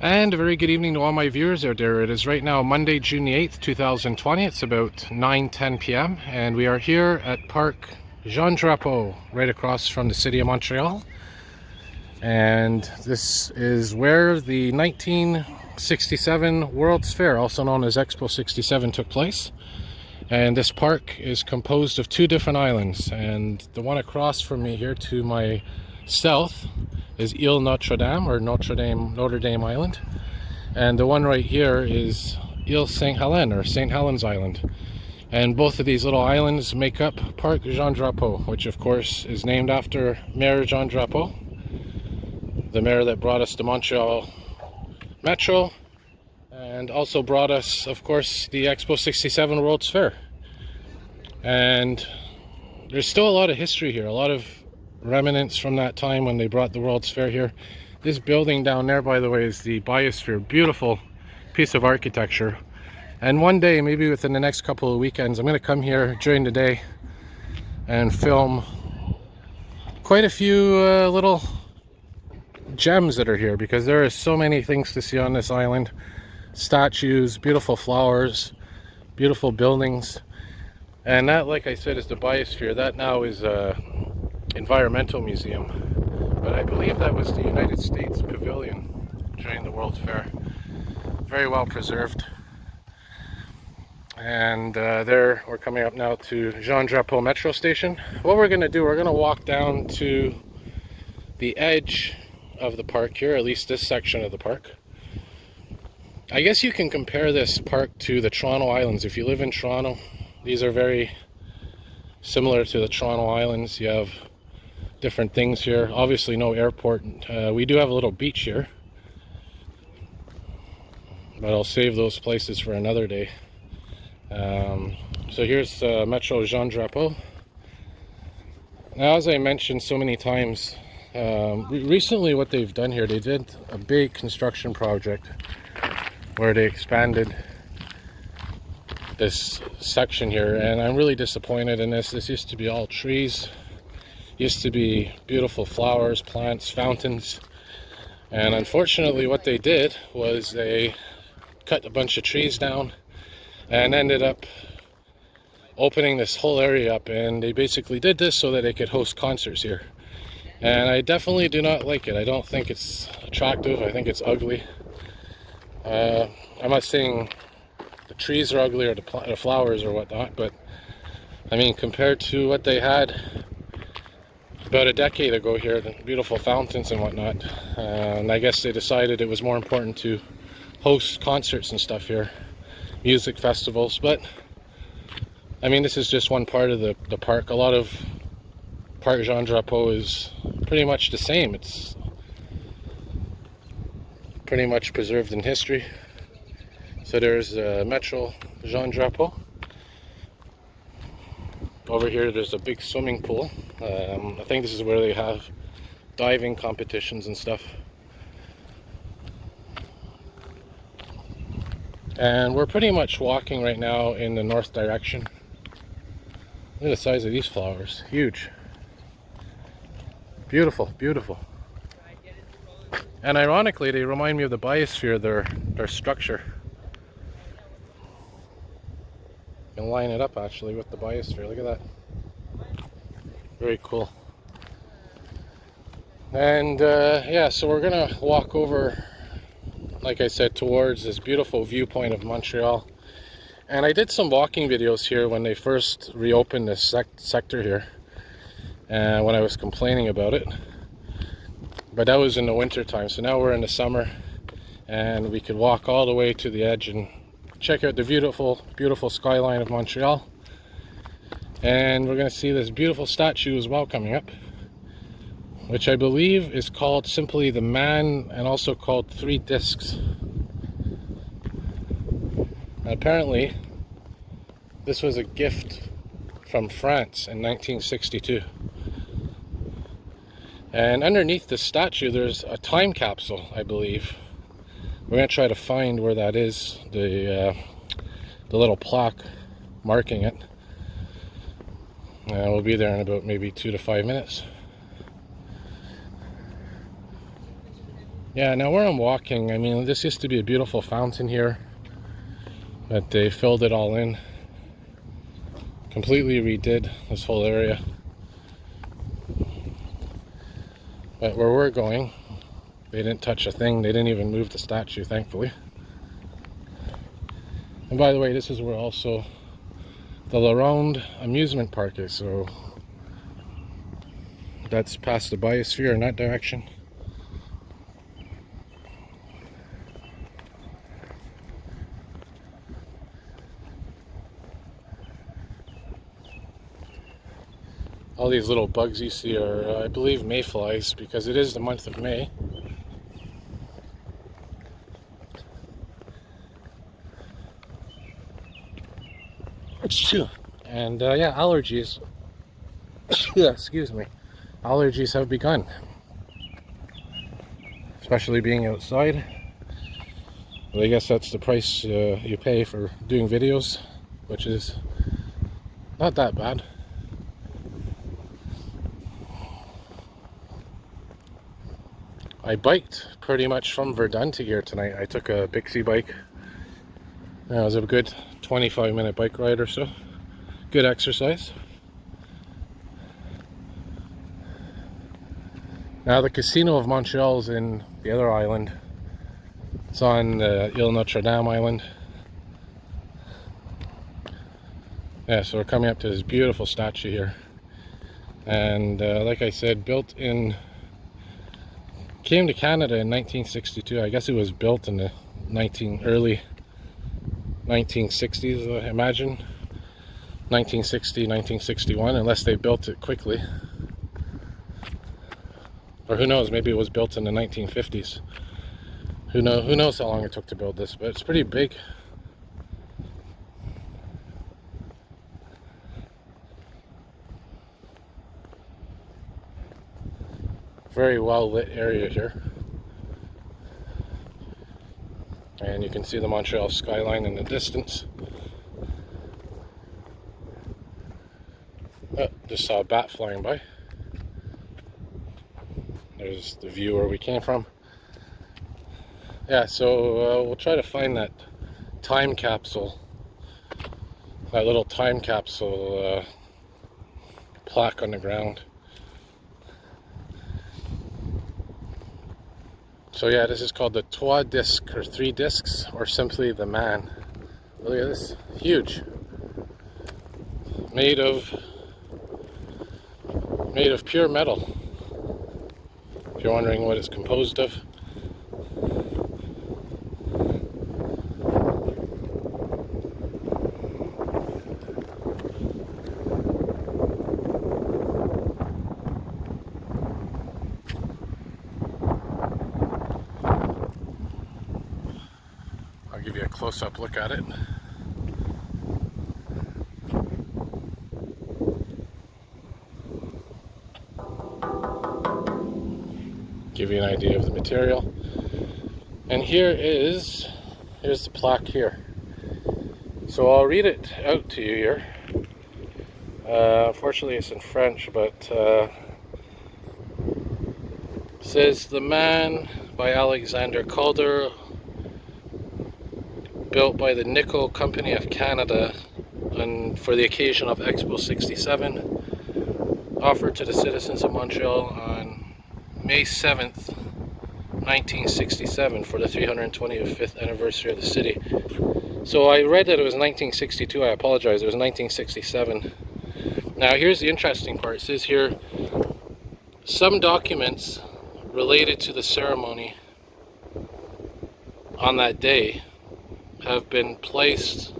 And a very good evening to all my viewers out there. It is right now Monday, June the 8th, 2020. It's about 9:10 p.m. and we are here at Parc Jean Drapeau, right across from the city of Montreal. And this is where the 1967 World's Fair, also known as Expo 67, took place. And this park is composed of two different islands, and the one across from me here to my south is Ile Notre Dame, or Notre Dame Island, and the one right here is Ile Saint Helen, or St. Helens Island. And both of these little islands make up Parc Jean Drapeau, which of course is named after Mayor Jean-Drapeau, the mayor that brought us to Montreal Metro, and also brought us, of course, the Expo 67 World's Fair. And there's still a lot of history here, a lot of remnants from that time when they brought the World's Fair here. This building down there, by the way, is the Biosphere. Beautiful piece of architecture. And one day, maybe within the next couple of weekends, I'm going to come here during the day and film quite a few little gems that are here, because there are so many things to see on this island. Statues, beautiful flowers, beautiful buildings. And that, like I said, is the Biosphere. That now is a environmental museum, but I believe that was the United States Pavilion during the World's Fair. Very well preserved. And there, we're coming up now to Jean-Drapeau Metro Station. What we're going to do, we're going to walk down to the edge of the park here, at least this section of the park. I guess you can compare this park to the Toronto Islands. If you live in Toronto, these are very similar to the Toronto Islands. You have different things here. Obviously no airport. We do have a little beach here, but I'll save those places for another day. So here's Metro Jean Drapeau. Now, as I mentioned so many times, recently what they've done here, they did a big construction project where they expanded this section here, and I'm really disappointed in this. This used to be all trees, used to be beautiful flowers, plants, fountains, and unfortunately what they did was they cut a bunch of trees down and ended up opening this whole area up. And they basically did this so that they could host concerts here, and I definitely do not like it. I don't think it's attractive. I think it's ugly. I'm not saying the trees are ugly or the flowers or whatnot, but I mean, compared to what they had about a decade ago here, the beautiful fountains and whatnot, and I guess they decided it was more important to host concerts and stuff here, music festivals. But I mean, this is just one part of the park. A lot of Parc Jean Drapeau is pretty much the same. It's pretty much preserved in history. So there's Metro Jean Drapeau. Over here there's a big swimming pool. I think this is where they have diving competitions and stuff. And we're pretty much walking right now in the north direction. Look at the size of these flowers. Huge. Beautiful, beautiful. And ironically, they remind me of the Biosphere, their structure. You can line it up actually with the Biosphere. Look at that. Very cool. And yeah, so we're gonna walk over, like I said, towards this beautiful viewpoint of Montreal. And I did some walking videos here when they first reopened this sector here, and when I was complaining about it. But that was in the winter time. So now we're in the summer, and we could walk all the way to the edge and check out the beautiful, beautiful skyline of Montreal. And we're going to see this beautiful statue as well coming up, which I believe is called simply the Man, and also called Trois Disques. And apparently this was a gift from France in 1962. And underneath the statue there's a time capsule, I believe. We're going to try to find where that is, the little plaque marking it. We'll be there in about maybe 2 to 5 minutes. Yeah, now where I'm walking, I mean, this used to be a beautiful fountain here, but they filled it all in. Completely redid this whole area. But where we're going, they didn't touch a thing. They didn't even move the statue, thankfully. And by the way, this is where also the La Ronde amusement park is, so that's past the Biosphere in that direction. All these little bugs you see are, I believe, mayflies, because it is the month of May. And yeah, allergies. Yeah, excuse me. Allergies have begun, especially being outside. But I guess that's the price you pay for doing videos, which is not that bad. I biked pretty much from Verdun to here tonight. I took a Bixie bike. It was a good 25-minute bike ride or so. Good exercise. Now the Casino of Montreal is in the other island. It's on Notre Dame Island. Yeah, so we're coming up to this beautiful statue here. And like I said, came to Canada in 1962. I guess it was built in the early 1960s, I imagine. 1960, 1961, unless they built it quickly. Or who knows, maybe it was built in the 1950s. Who knows how long it took to build this, but it's pretty big. Very well lit area here. And you can see the Montreal skyline in the distance. Oh, just saw a bat flying by. There's the view where we came from. Yeah, so we'll try to find that time capsule. That little time capsule plaque on the ground. So yeah, this is called the Trois Disques, or Three Discs, or simply the Man. Look at this, huge. Made of pure metal. If you're wondering what it's composed of. I'll give you a close-up look at it. Give you an idea of the material. And here's the plaque here. So I'll read it out to you here. Unfortunately it's in French, but it says The Man by Alexander Calder, built by the Nickel Company of Canada for the occasion of Expo 67, offered to the citizens of Montreal on May 7th, 1967 for the 325th anniversary of the city. So I read that it was 1962. I apologize, it was 1967. Now here's the interesting part. It says here, some documents related to the ceremony on that day have been placed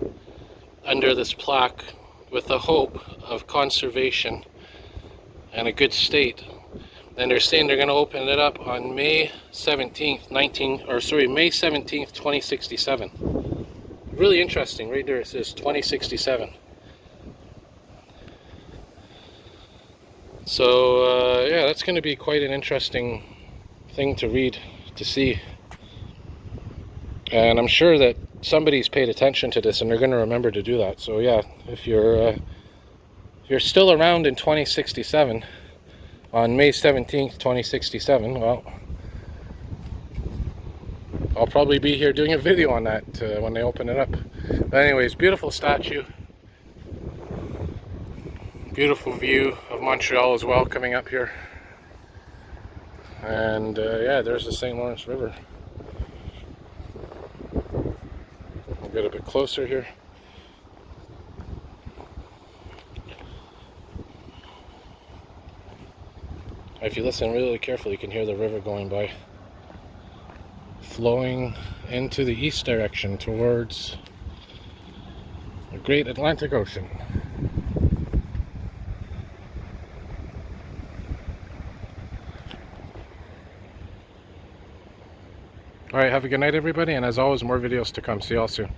under this plaque with the hope of conservation and a good state. And they're saying they're going to open it up on May 17th, May 17th, 2067. Really interesting. Right there it says 2067. So yeah, that's going to be quite an interesting thing to read, to see. And I'm sure that somebody's paid attention to this and they're going to remember to do that. So yeah, if you're still around in 2067, on May 17th, 2067, well, I'll probably be here doing a video on that when they open it up. But anyways, beautiful statue. Beautiful view of Montreal as well coming up here. And yeah, there's the St. Lawrence River. We'll get a bit closer here. If you listen really carefully, you can hear the river going by, flowing into the east direction towards the great Atlantic Ocean. Alright, have a good night everybody, and as always, more videos to come. See y'all soon.